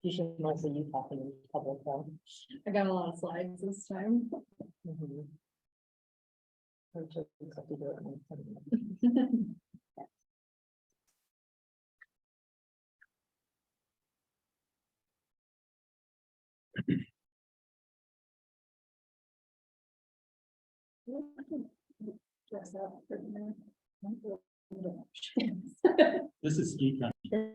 Usually mostly you talking in public though. I got a lot of slides this time. Mhm. Or just have to do it when it's coming up. Dress up for dinner. This is ski country.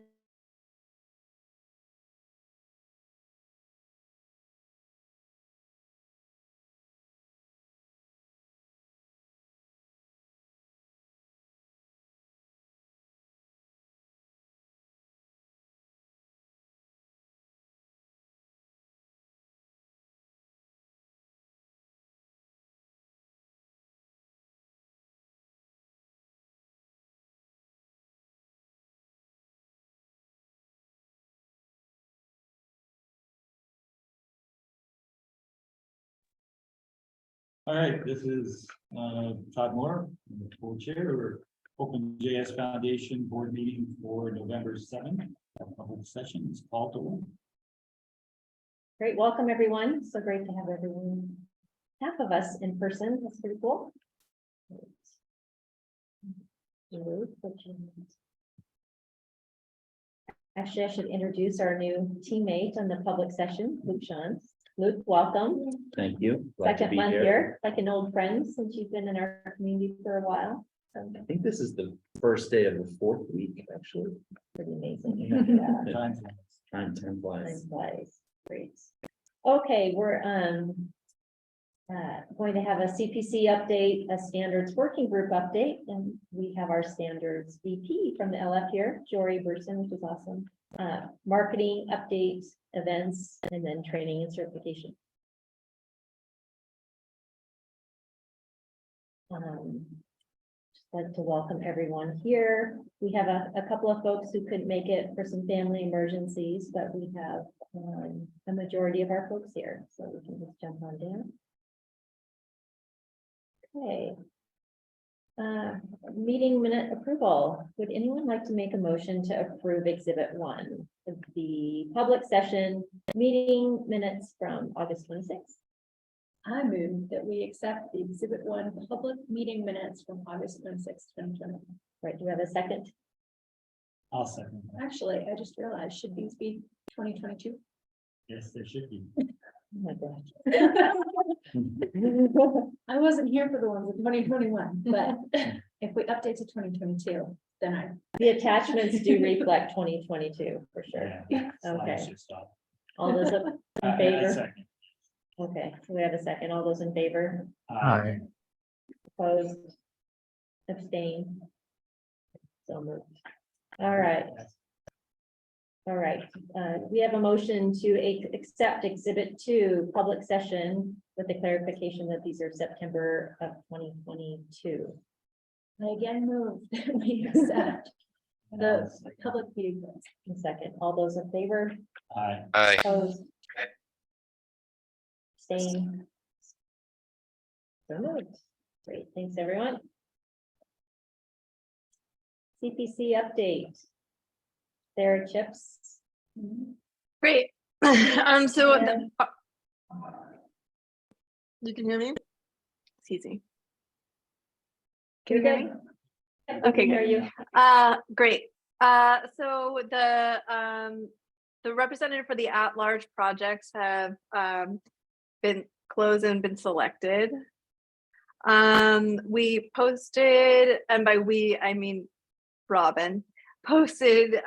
All right, this is Todd Moore, the co-chair of OpenJS Foundation Board Meeting for November 7th. Our public session is called to order. Great, welcome everyone. So great to have everyone, half of us in person. That's pretty cool. Actually, I should introduce our new teammate on the public session, Luke Sean. Luke, welcome. Thank you. Glad to Second be month here. here, like an old friend since you've been in our community for a while. So I think this is the first day of the fourth week, actually. pretty amazing. Yeah. Time Time flies. Time flies. Great. Okay, we're going to have a CPC update, a standards working group update, and we have our standards VP from the LF here, Jory Burson, which is awesome. Marketing updates, events, and then training and certification. Just like to welcome everyone here. We have a couple of folks who couldn't make it for some family emergencies, but we have a majority of our folks here, so we can just jump on down. Okay. Meeting minute approval. Would anyone like to make a motion to approve Exhibit 1 of the public session meeting minutes from August 26th? I move that we accept the Exhibit 1 public meeting minutes from August 26, 2020. Right, do we have a second? I'll second that. Actually, I just realized, should these be 2022? Yes, there should be. Oh my gosh. I wasn't here for the ones in 2021, but if we update to 2022, then I. The attachments do reflect 2022 for sure. Yeah, slides Okay. should stop. All those in I favor? second. Okay, so we have a second. All those in favor? Aye. Opposed? Abstain? So moved. All right. All right, we have a motion to accept Exhibit 2 public session with the clarification that these are September of 2022. I again move that we accept the public meeting minutes. A second, all those in favor? Aye. Opposed? Abstain? So moved. Great, thanks everyone. CPC update. Sarah Chips. Great. So Yeah. you can hear me? It's easy. Can you hear me? Okay, Hear good. you. Great. So the representative for the at-large projects have been closed and been selected. We posted, and by we I mean Robin, posted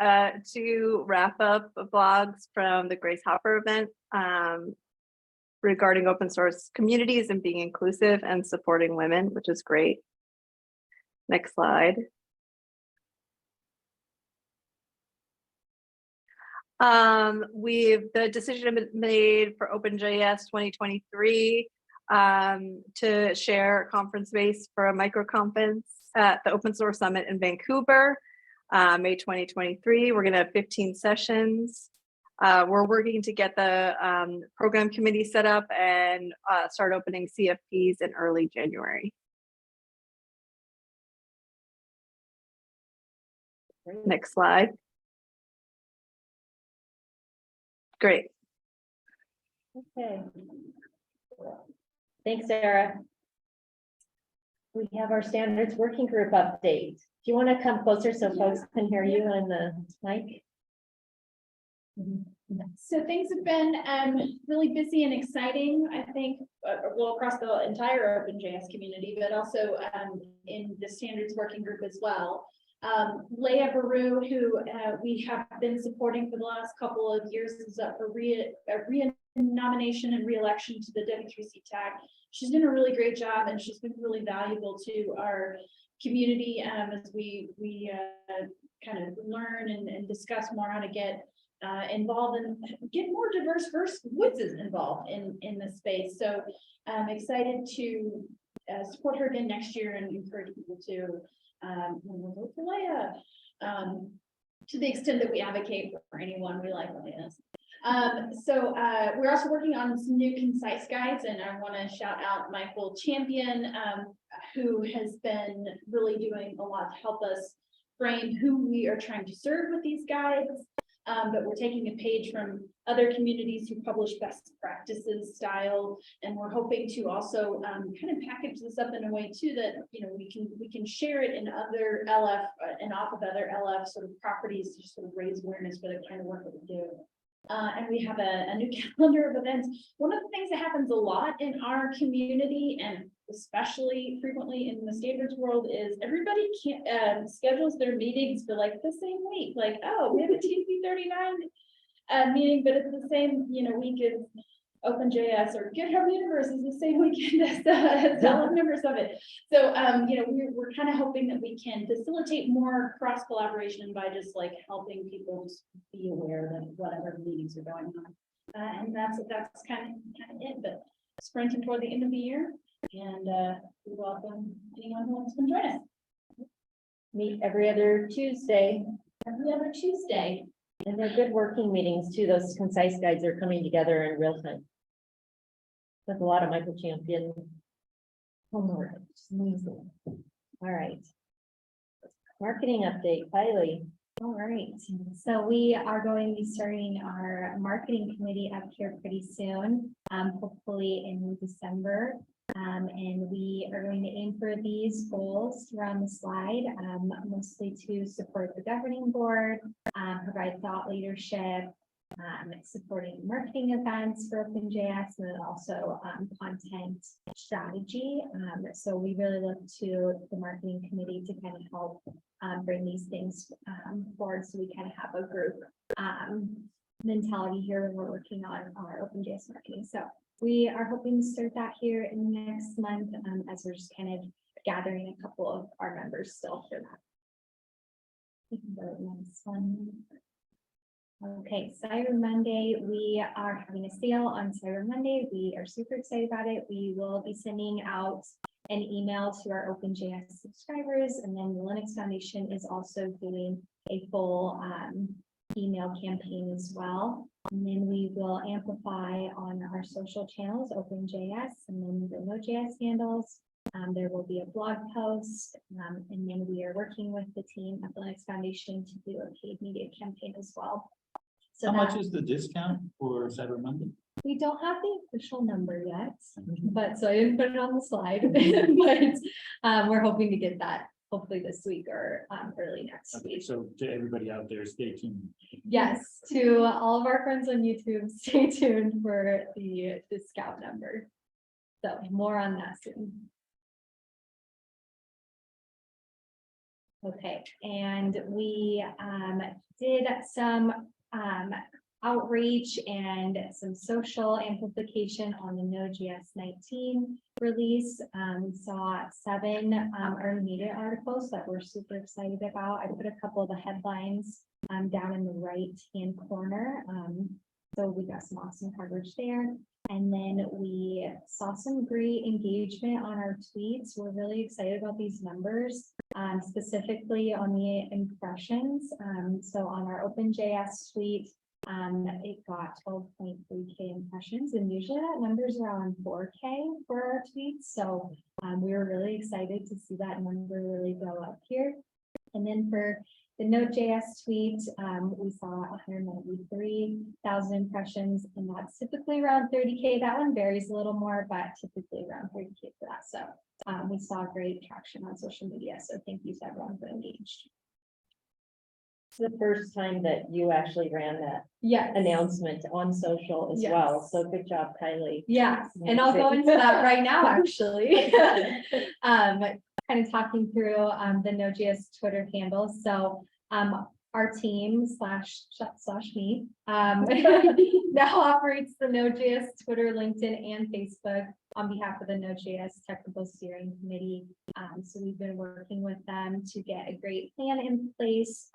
2 wrap-up blogs from the Grace Hopper event regarding open source communities and being inclusive and supporting women, which is great. Next slide. The decision been made for OpenJS 2023 to share conference space for a micro conference at the Open Source Summit in Vancouver, May 2023. We're gonna have 15 sessions. We're working to get the program committee set up and start opening CFPs in early January. Next slide. Great. Okay. Thanks, Sarah. We have our standards working group update. Do you want to come closer so folks can hear you on the mic? So things have been really busy and exciting, I think, well, across the entire OpenJS community, but also in the standards working group as well. Leah Baru, who we have been supporting for the last couple of years, is up for re-nomination and re-election to the W3C tag. She's done a really great job, and she's been really valuable to our community as we kind of learn and discuss more how to get involved and get more diverse voices involved in this space. So I'm excited to support her again next year and encourage people to vote for Leah to the extent that we advocate for anyone we like Leah's. So we're also working on some new concise guides, and I want to shout out Michael Champion, who has been really doing a lot to help us frame who we are trying to serve with these guides. But we're taking a page from other communities who publish best practices style, and we're hoping to also kind of package this up in a way too that we can share it in other LF and off of other LF sort of properties to just sort of raise awareness for the kind of work that we do. And we have a new calendar of events. One of the things that happens a lot in our community, and especially frequently in the standards world, is everybody schedules their meetings for like the same week. Like, oh, we have a TC39 meeting, but it's the same week as OpenJS, or GitHub Universe is the same weekend as the Member Summit. So we're kind of hoping that we can facilitate more cross collaboration by just like helping people just be aware that whatever meetings are going on. And that's kind of it. But sprinting toward the end of the year, and we welcome anyone who wants to join us. Meet every other Tuesday, Every other Tuesday. and they're good working meetings too. Those concise guides are coming together in real time. There's a lot of Michael Champion homework. It's amazing. All right. Marketing update, Kylie. All right, so we are going to be starting our marketing committee up here pretty soon, hopefully in December. And we are going to aim for these goals here on the slide, mostly to support the governing board, provide thought leadership, supporting marketing events for OpenJS, and then also content strategy. So we really look to the marketing committee to kind of help bring these things forward, so we kind of have a group mentality here when we're working on our OpenJS marketing. So we are hoping to start that here in the next month, as we're just kind of gathering a couple of our members still for that. We can go to the next one. Okay, Cyber Monday, we are having a sale on Cyber Monday. We are super excited about it. We will be sending out an email to our OpenJS subscribers, and then the Linux Foundation is also doing a full email campaign as well. And then we will amplify on our social channels, OpenJS, and then the Node.js handles. There will be a blog post, and then we are working with the team at the Linux Foundation to do a paid media campaign as well. So How much is the discount for Cyber Monday? we don't have the official number yet, but so I didn't put it on the slide, but we're hoping to get that hopefully this week or early next Okay, week. so to everybody out there, stay tuned. Yes, to all of our friends on YouTube, stay tuned for the discount number. So more on that soon. Okay, and we did some outreach and some social amplification on the Node.js 19 release. We saw 7 earned media articles that we're super excited about. I put a couple of the headlines down in the right-hand corner. So we got some awesome coverage there. And then we saw some great engagement on our tweets. We're really excited about these numbers, specifically on the impressions. So on our OpenJS tweet, it got 12.3K impressions, and usually that number is around 4K for our tweets. So we were really excited to see that number really go up here. And then for the Node.js tweet, we saw 193,000 impressions, and that's typically around 30K. That one varies a little more, but typically around 30K for that. So we saw great traction on social media. So thank you to everyone who engaged. It's the first time that you actually ran that Yes. announcement on social as Yes. well. So good job, Kylie. Yes, and I'll go into that right now, actually. Kind of talking through the Node.js Twitter handle. So our team slash me now operates the Node.js Twitter, LinkedIn, and Facebook on behalf of the Node.js Technical Steering Committee. So we've been working with them to get a great plan in place.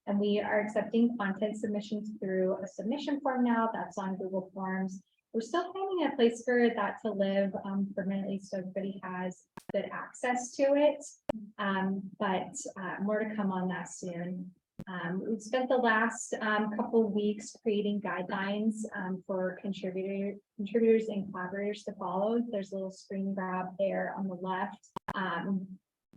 And we are accepting content submissions through a submission form now that's on Google Forms. We're still finding a place for that to live permanently, so everybody has good access to it. But more to come on that soon. We've spent the last couple of weeks creating guidelines for contributors and collaborators to follow. There's a little screen grab there on the left.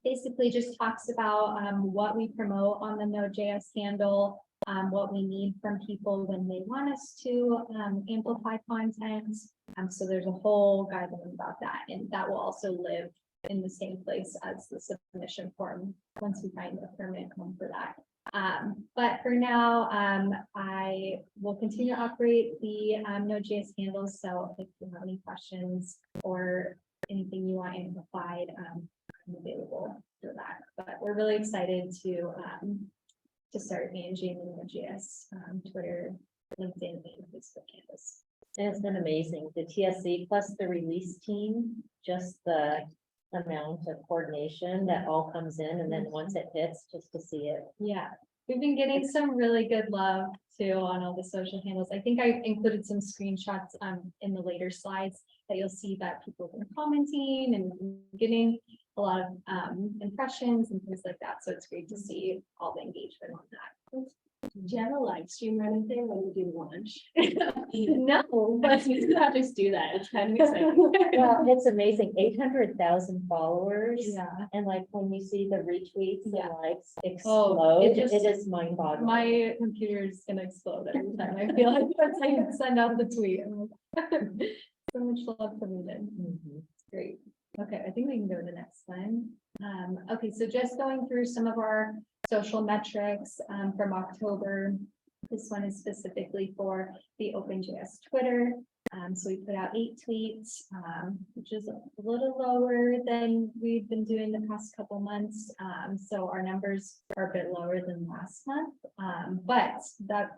Basically just talks about what we promote on the Node.js handle, what we need from people when they want us to amplify content. So there's a whole guideline about that, and that will also live in the same place as the submission form once we find a permanent home for that. But for now, I will continue to operate the Node.js handles. So if you have any questions or anything you want amplified, I'm available for that. But we're really excited to start managing the Node.js Twitter, LinkedIn, and Facebook handles. And it's been amazing. The TSC plus the release team, just the amount of coordination that all comes in, and then once it hits, just to see it. Yeah, we've been getting some really good love too on all the social handles. I think I included some screenshots in the later slides that you'll see that people have been commenting and getting a lot of impressions and things like that. So it's great to see all the engagement on that. Do you have a live stream or anything when you do launch? No, but You not just do that. It's kind of exciting. Well, it's amazing, 800,000 followers. yeah, And like when you see the retweets Yeah. and likes Oh, explode, it just- it is mind boggling. my computer is gonna explode every time I feel like once I send out the tweet. I'm like, so much love coming in. Mhm. Great. Okay, I think we can go to the next one. Okay, so just going through some of our social metrics from October. This one is specifically for the OpenJS Twitter. So we put out 8 tweets, which is a little lower than we've been doing the past couple months. So our numbers are a bit lower than last month. But that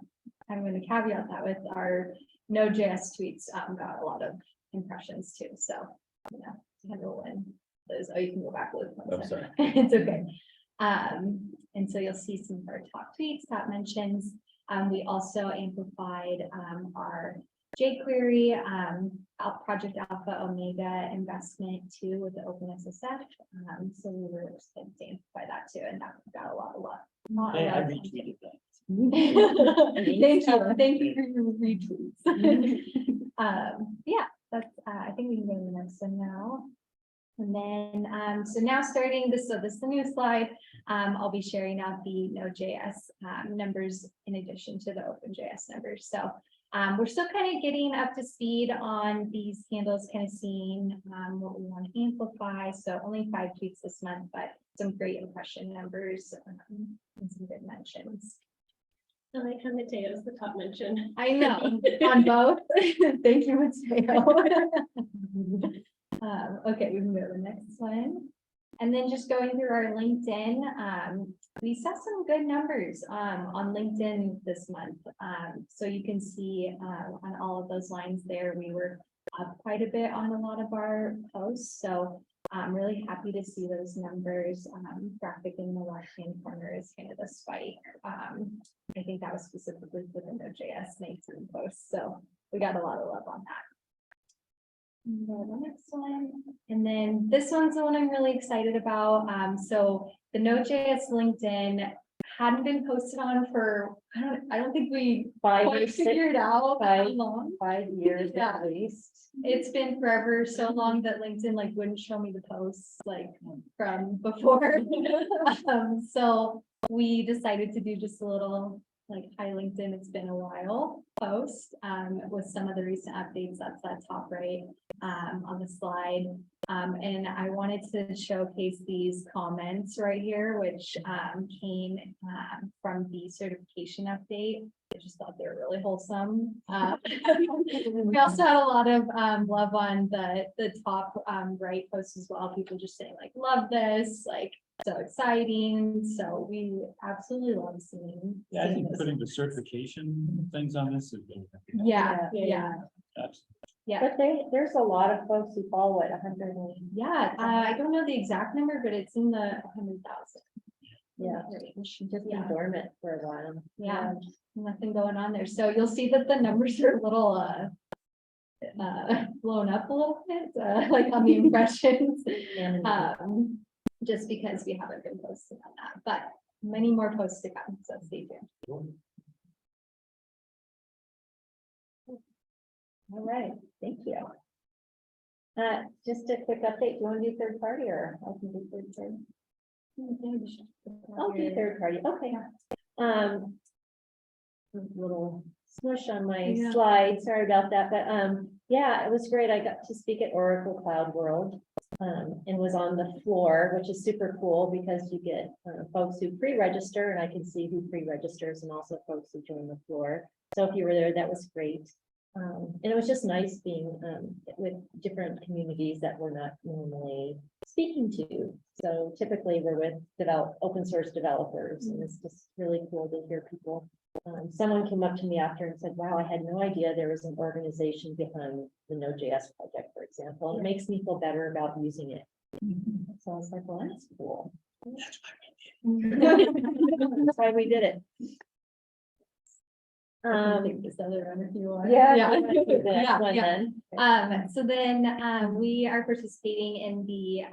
I'm going to caveat that with our Node.js tweets got a lot of impressions too. So, you know, handle in those. Oh, you can go back with. I'm sorry. It's okay. And so you'll see some of our top tweets that mentions. We also amplified our jQuery Project Alpha Omega investment too with the OpenSSF. So we were excited to amplify that too, and that got a lot of love. Not a Hey, lot I of retweeted that. Thank you for your retweets. Yeah, that's I think we can go to the next one now. And then so now starting this, so this is the new slide. I'll be sharing out the Node.js numbers in addition to the OpenJS numbers. So we're still kind of getting up to speed on these handles, kind of seeing what we want to amplify. So only 5 tweets this month, but some great impression numbers and some good mentions. I like how Mateo's the top mention. I know, on both. Thank you, Mateo. Okay, we can go to the next one. And then just going through our LinkedIn, we saw some good numbers on LinkedIn this month. So you can see on all of those lines there, we were up quite a bit on a lot of our posts. So I'm really happy to see those numbers. Graphic in the left-hand corner is kind of the spike. I think that was specifically for the Node.js 19 posts. So we got a lot of love on that. The next one, and then this one's the one I'm really excited about. So the Node.js LinkedIn hadn't been posted on for I don't think we 5 quite or 6, figured out how 5 long. 5 years Yeah. at least. It's been forever, so long that LinkedIn like wouldn't show me the posts like from before. So we decided to do just a little like hi LinkedIn, it's been a while post with some of the recent updates. That's that top right on the slide. And I wanted to showcase these comments right here, which came from the certification update. I just thought they were really wholesome. We also had a lot of love on the top right post as well. People just saying like, love this, like so exciting. So we absolutely love seeing. Yeah, I seeing think this. putting the certification things on this is. Yeah, Yeah. yeah, Absolutely. yeah. But there's a lot of folks who follow it, 100. Yeah, I don't know the exact number, but it's in the 100,000. Yeah. range. Just been Yeah. dormant for a while. Yeah, nothing going on there. So you'll see that the numbers are a little blown up a little bit, like on the impressions. And Just because we haven't been posting on that, but many more posts to come, so stay tuned. all right, thank you. Just a quick update. Do you want to do third party or I can do third party? I'll do third party. Okay. Little smush on my Yeah. slide. Sorry about that, but yeah, it was great. I got to speak at Oracle Cloud World and was on the floor, which is super cool because you get folks who pre-register, and I can see who pre-registers, and also folks who join the floor. So if you were there, that was great. And it was just nice being with different communities that we're not normally speaking to. So typically we're with open source developers, and it's just really cool to hear people. Someone came up to me after and said, wow, I had no idea there was an organization behind the Node.js project, for example. And it makes me feel better about using it. So I was like, well, that's cool. That's why we did it. Take this other one if you want. Yeah. Yeah. you wanna do the next Yeah, one yeah. then? So then we are participating in the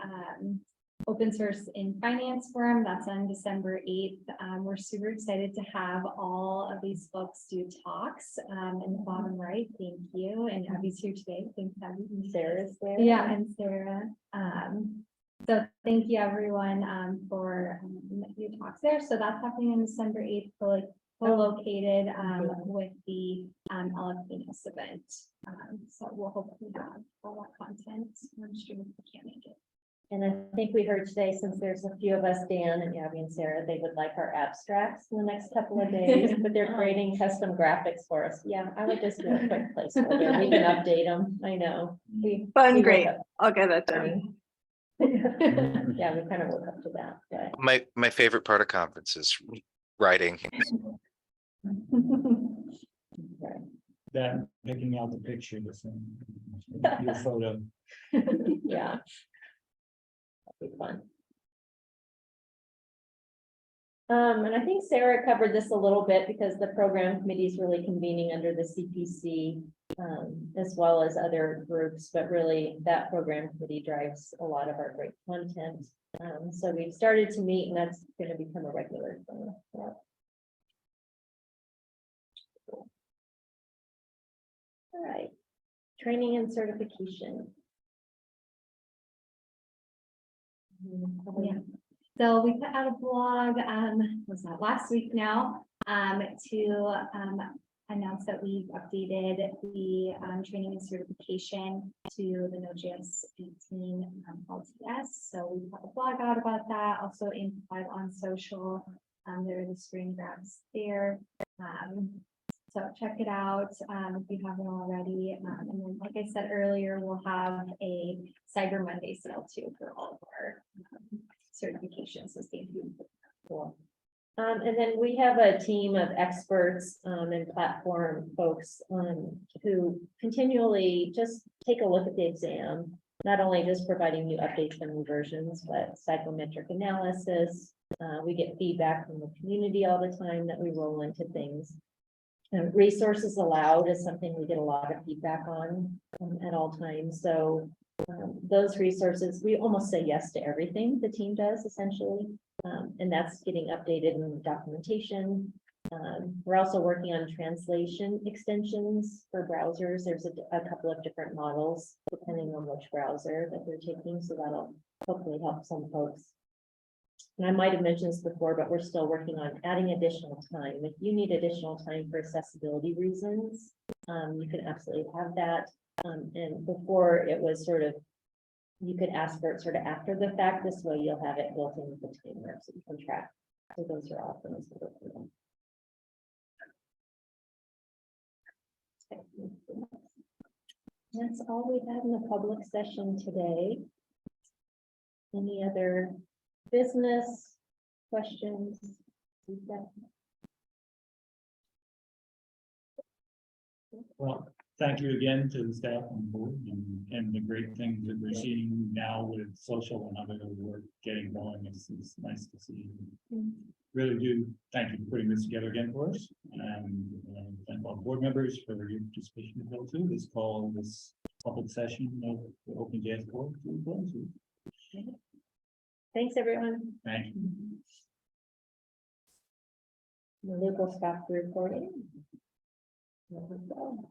Open Source in Finance Forum. That's on December 8th. We're super excited to have all of these folks do talks in the bottom right. Thank you. And Abby's here today. Thanks, Abby. Sarah's there. Yeah, and Sarah. So thank you everyone for your talks there. So that's happening on December 8th, co-located with the LFPNS event. So we'll hopefully have all that content on stream if we can't make it. And I think we heard today, since there's a few of us, Dan and Abby and Sarah, they would like our abstracts in the next couple of days, but they're creating custom graphics for us. Yeah, I would just do a quick placeholder. We can update them. I know. Fun, we great. woke I'll get that up- done. Yeah, we kind of woke up to that, but. My favorite part of conference is writing. That picking out the picture, your photo. Yeah. That'd be fun. And I think Sarah covered this a little bit because the program committee is really convening under the CPC as well as other groups, but really that program committee drives a lot of our great content. So we've started to meet, and that's going to become a regular thing. Yeah. All right, training and certification. Yeah. So we put out a blog, was that last week now, to announce that we've updated the training and certification to the Node.js 18 LTS. So we put a blog out about that, also amplified on social. There are the screen grabs there. So check it out if you haven't already. And then, like I said earlier, we'll have a Cyber Monday sale too for all of our certifications. So stay tuned. Cool. And then we have a team of experts and platform folks who continually just take a look at the exam, not only just providing new updates and new versions, but psychometric analysis. We get feedback from the community all the time that we roll into things. Resources allowed is something we get a lot of feedback on at all times. So those resources, we almost say yes to everything the team does essentially. And that's getting updated in documentation. We're also working on translation extensions for browsers. There's a couple of different models depending on which browser that they're taking. So that'll hopefully help some folks and I might have mentioned this before, but we're still working on adding additional time. If you need additional time for accessibility reasons, you can absolutely have that. And before it was sort of, you could ask for it sort of after the fact. This way you'll have it built into the timer so you can track. So those are all things to look for. That's all we have in the public session today. Any other business questions? Well, thank you again to the staff on board and the great things that we're seeing now with social and other work getting going. It's nice to see. Really do thank you for putting this together again for us, and thank all board members for your participation in bill two. This call, this public session of the OpenJS board. Thanks, everyone. Thank you. The legal stop the recording. There we go.